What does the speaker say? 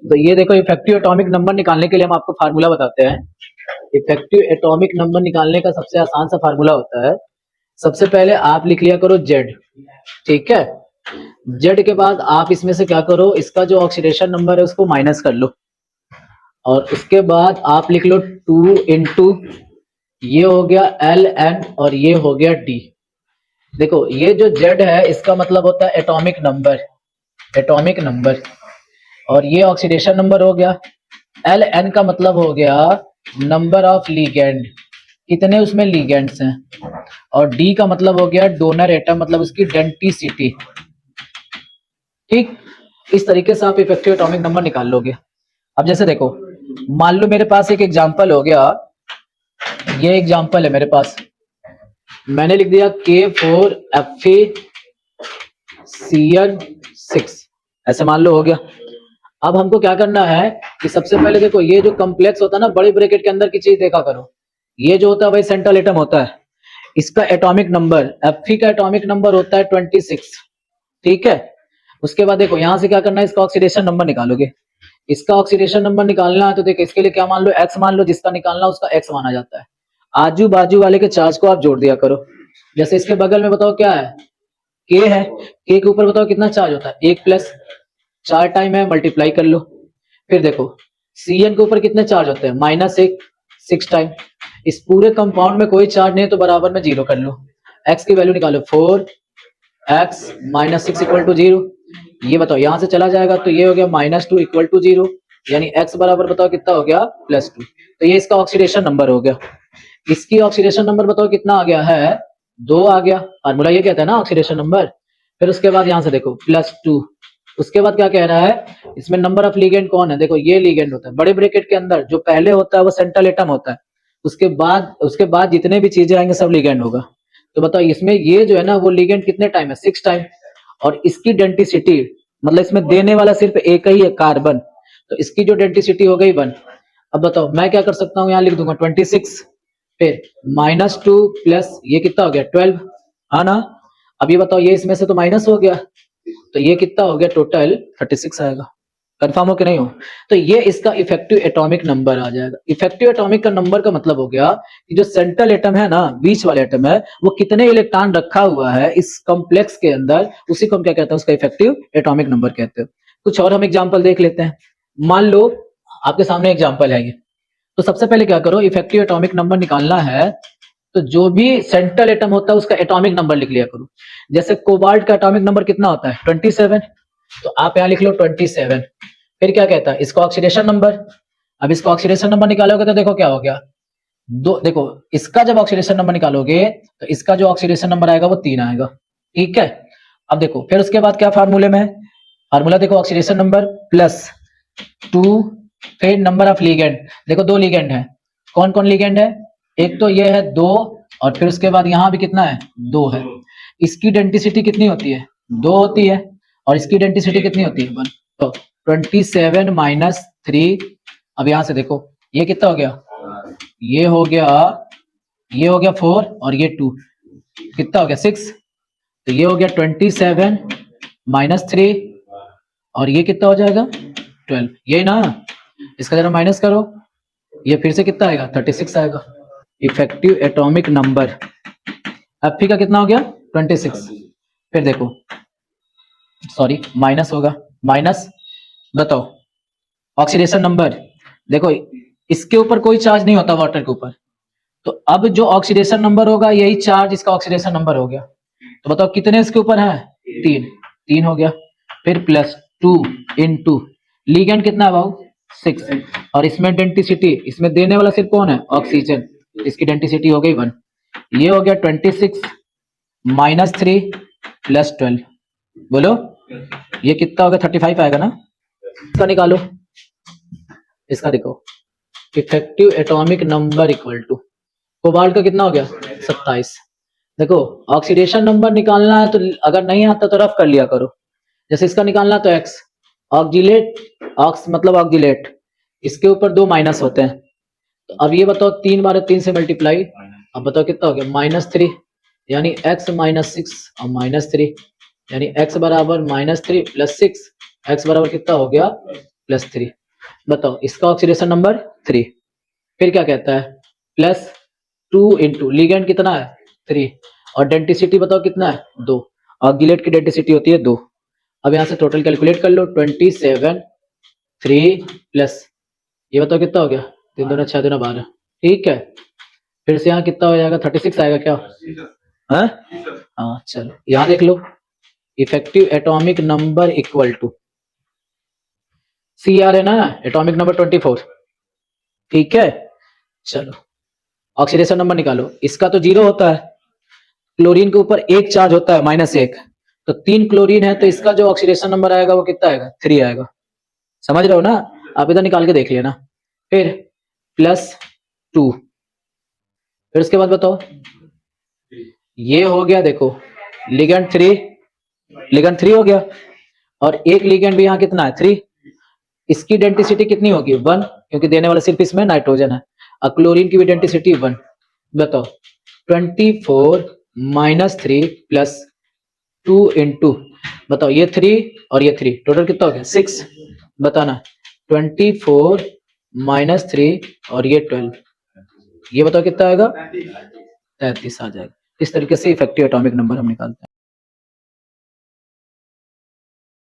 तो ये देखो इफेक्टिव एटॉमिक नंबर निकालने के लिए हम आपको फार्मूला बताते हैं। इफेक्टिव एटॉमिक नंबर निकालने का सबसे आसान सा फार्मूला होता है, सबसे पहले आप लिख लिया करो जेड, ठीक है। जेड के बाद आप इसमें से क्या करो, इसका जो ऑक्सीडेशन नंबर है उसको माइनस कर लो, और उसके बाद आप लिख लो 2 इंटू ये हो गया एल एन और ये हो गया डी। देखो ये जो जेड है इसका मतलब होता है एटॉमिक नंबर, एटॉमिक नंबर, और ये ऑक्सीडेशन नंबर हो गया। एल एन का मतलब हो गया नंबर ऑफ लीगेंड, कितने उसमें लीगेंड्स हैं, और डी का मतलब हो गया डोनर एटम, मतलब उसकी डेंसिटी। ठीक, इस तरीके से आप इफेक्टिव एटॉमिक नंबर निकाल लोगे। अब जैसे देखो, मान लो मेरे पास एक एग्जांपल हो गया, ये एग्जांपल है मेरे पास, मैंने लिख दिया K4Fe(CN6), ऐसे मान लो हो गया। अब हमको क्या करना है कि सबसे पहले देखो ये जो कॉम्प्लेक्स होता है ना, बड़ी ब्रैकेट के अंदर की चीज देखा करो, ये जो होता है वही सेंट्रल एटम होता है, इसका एटॉमिक नंबर Fe का एटॉमिक नंबर होता है 26, ठीक है। उसके बाद देखो यहां से क्या करना है, इसका ऑक्सीडेशन नंबर निकालोगे। इसका ऑक्सीडेशन नंबर निकालना है तो देखो इसके लिए क्या मान लो, x मान लो, जिसका निकालना उसका x माना जाता है। आजू बाजू वाले के चार्ज को आप जोड़ दिया करो। जैसे इसके बगल में बताओ क्या है, k है, k के ऊपर बताओ कितना चार्ज होता है, 1 प्लस 4 टाइम है, मल्टीप्लाई कर लो। फिर देखो Cn के ऊपर कितने चार्ज होते हैं, -1, 6 टाइम। इस पूरे कंपाउंड में कोई चार्ज नहीं है तो बराबर में 0 कर लो। x की वैल्यू निकालो, 4x - 6 = 0। ये बताओ यहां से चला जाएगा तो ये हो गया -2 = 0, यानी x बराबर बताओ कितना हो गया, +2। तो ये इसका ऑक्सीडेशन नंबर हो गया। इसकी ऑक्सीडेशन नंबर बताओ कितना आ गया है, 2 आ गया। फार्मूला ये कहता है ना ऑक्सीडेशन नंबर। फिर उसके बाद यहां से देखो +2, उसके बाद क्या कह रहा है, इसमें नंबर ऑफ लीगेंड कौन है, देखो ये लीगेंड होता है बड़े ब्रैकेट के अंदर, जो पहले होता है वो सेंट्रल एटम होता है, उसके बाद जितने भी चीजें आएंगे सब लीगेंड होगा। तो बताओ इसमें ये जो है ना वो लीगेंड कितने टाइम है, 6 टाइम, और इसकी डेंसिटी मतलब इसमें देने वाला सिर्फ एक ही है, कार्बन, तो इसकी जो डेंसिटी हो गई 1। अब बताओ मैं क्या कर सकता हूँ, यहाँ लिख दूंगा 26, फिर -2 प्लस ये कितना हो गया 12, है ना। अब ये बताओ ये इसमें से तो माइनस हो गया, तो ये कितना हो गया टोटल 36 आएगा। कंफर्म हो कि नहीं हो, तो ये इसका इफेक्टिव एटॉमिक नंबर आ जाएगा। इफेक्टिव एटॉमिक का नंबर का मतलब हो गया कि जो सेंट्रल एटम है ना, बीच वाले एटम है, वो कितने इलेक्ट्रॉन रखा हुआ है इस कॉम्प्लेक्स के अंदर, उसी को हम क्या कहते हैं, उसका इफेक्टिव एटॉमिक नंबर कहते हैं। कुछ और हम एग्जाम्पल देख लेते हैं। मान लो आपके सामने एग्जाम्पल है ये, तो सबसे पहले क्या करो, इफेक्टिव एटॉमिक नंबर निकालना है तो जो भी सेंट्रल एटम होता है उसका एटॉमिक नंबर लिख लिया करो। जैसे कोबाल्ट का एटॉमिक नंबर कितना होता है, 27, तो आप यहाँ लिख लो 27। फिर क्या कहता है, इसका ऑक्सीडेशन नंबर। अब इसका ऑक्सीडेशन नंबर निकालोगे तो देखो क्या हो गया, दो, देखो इसका जब ऑक्सीडेशन नंबर निकालोगे तो इसका जो ऑक्सीडेशन नंबर आएगा वो 3 आएगा, ठीक है। अब देखो फिर उसके बाद क्या फार्मूले में है, फार्मूला देखो ऑक्सीडेशन नंबर +2, फिर नंबर ऑफ लीगेंड, देखो 2 लीगेंड है, कौन कौन लीगेंड है, एक तो ये है 2, और फिर उसके बाद यहाँ भी कितना है, 2 है। इसकी डेंसिटी कितनी होती है, 2 होती है, और इसकी डेंसिटी कितनी होती है, 1। तो 27 - 3, अब यहाँ से देखो ये कितना हो गया, ये हो गया, ये हो गया 4, और ये 2, कितना हो गया 6। तो ये हो गया 27 - 3, और ये कितना हो जाएगा 12, यही ना। इसका जरा माइनस करो, ये फिर से कितना आएगा 36 आएगा। इफेक्टिव एटॉमिक नंबर Fe का कितना हो गया 26। फिर देखो सॉरी माइनस होगा, माइनस, बताओ ऑक्सीडेशन नंबर, देखो इसके ऊपर कोई चार्ज नहीं होता वाटर के ऊपर, तो अब जो ऑक्सीडेशन नंबर होगा यही चार्ज इसका ऑक्सीडेशन नंबर हो गया। तो बताओ कितने इसके ऊपर है, 3, 3 हो गया। फिर +2 इंटू लीगेंड कितना है भाव, 6, और इसमें डेंसिटी, इसमें देने वाला सिर्फ कौन है, ऑक्सीजन, इसकी डेंसिटी हो गई 1। ये हो गया 26 - 3 + 12, बोलो ये कितना होगा, 35 आएगा ना। इसका निकालो, इसका देखो effective atomic number equal to, cobalt का कितना हो गया 27। देखो ऑक्सीडेशन नंबर निकालना है तो अगर नहीं आता तो रफ कर लिया करो। जैसे इसका निकालना तो x, ऑक्जिलेट, ऑक्स मतलब ऑक्जिलेट, इसके ऊपर 2 माइनस होते हैं, तो अब ये बताओ 3 बार 3 से मल्टीप्लाई, अब बताओ कितना हो गया -3, यानी x - 6 और -3, यानी x बराबर -3 + 6, x बराबर कितना हो गया प्लस 3। बताओ इसका ऑक्सीडेशन नंबर 3। फिर क्या कहता है प्लस 2 इंटू लिगेंड कितना है 3 और डेंसिटी बताओ कितना है 2 और गिलेट की डेंसिटी होती है 2। अब यहाँ से टोटल कैलकुलेट कर लो 27 3 प्लस ये बताओ कितना हो गया 3 दूना 6 दूना 12। ठीक है फिर से यहाँ कितना हो जाएगा 36 आएगा क्या हाँ हाँ चलो यहाँ देख लो effective atomic number equal to C R है ना एटॉमिक नंबर 24। ठीक है चलो ऑक्सीडेशन नंबर निकालो इसका तो 0 होता है क्लोरीन के ऊपर एक चार्ज होता है -1 तो 3 क्लोरीन है तो इसका जो ऑक्सीडेशन नंबर आएगा वो कितना आएगा 3 आएगा। समझ रहे हो ना आप इधर निकाल के देख लेना। फिर +2 फिर उसके बाद बताओ ये हो गया देखो लिगेंड 3 हो गया और एक लिगेंड भी यहाँ कितना है 3 इसकी डेंसिटी कितनी होगी 1 क्योंकि देने वाला सिर्फ इसमें नाइट्रोजन है और क्लोरीन की भी डेंसिटी 1। बताओ 24 -3 प्लस 2 इंटू बताओ ये 3 और ये 3 टोटल कितना हो गया 6। बताना 24 -3 और ये 12 ये बताओ कितना आएगा 33 आ जाएगा। इस तरीके से इफेक्टिव एटॉमिक नंबर हम निकालते हैं।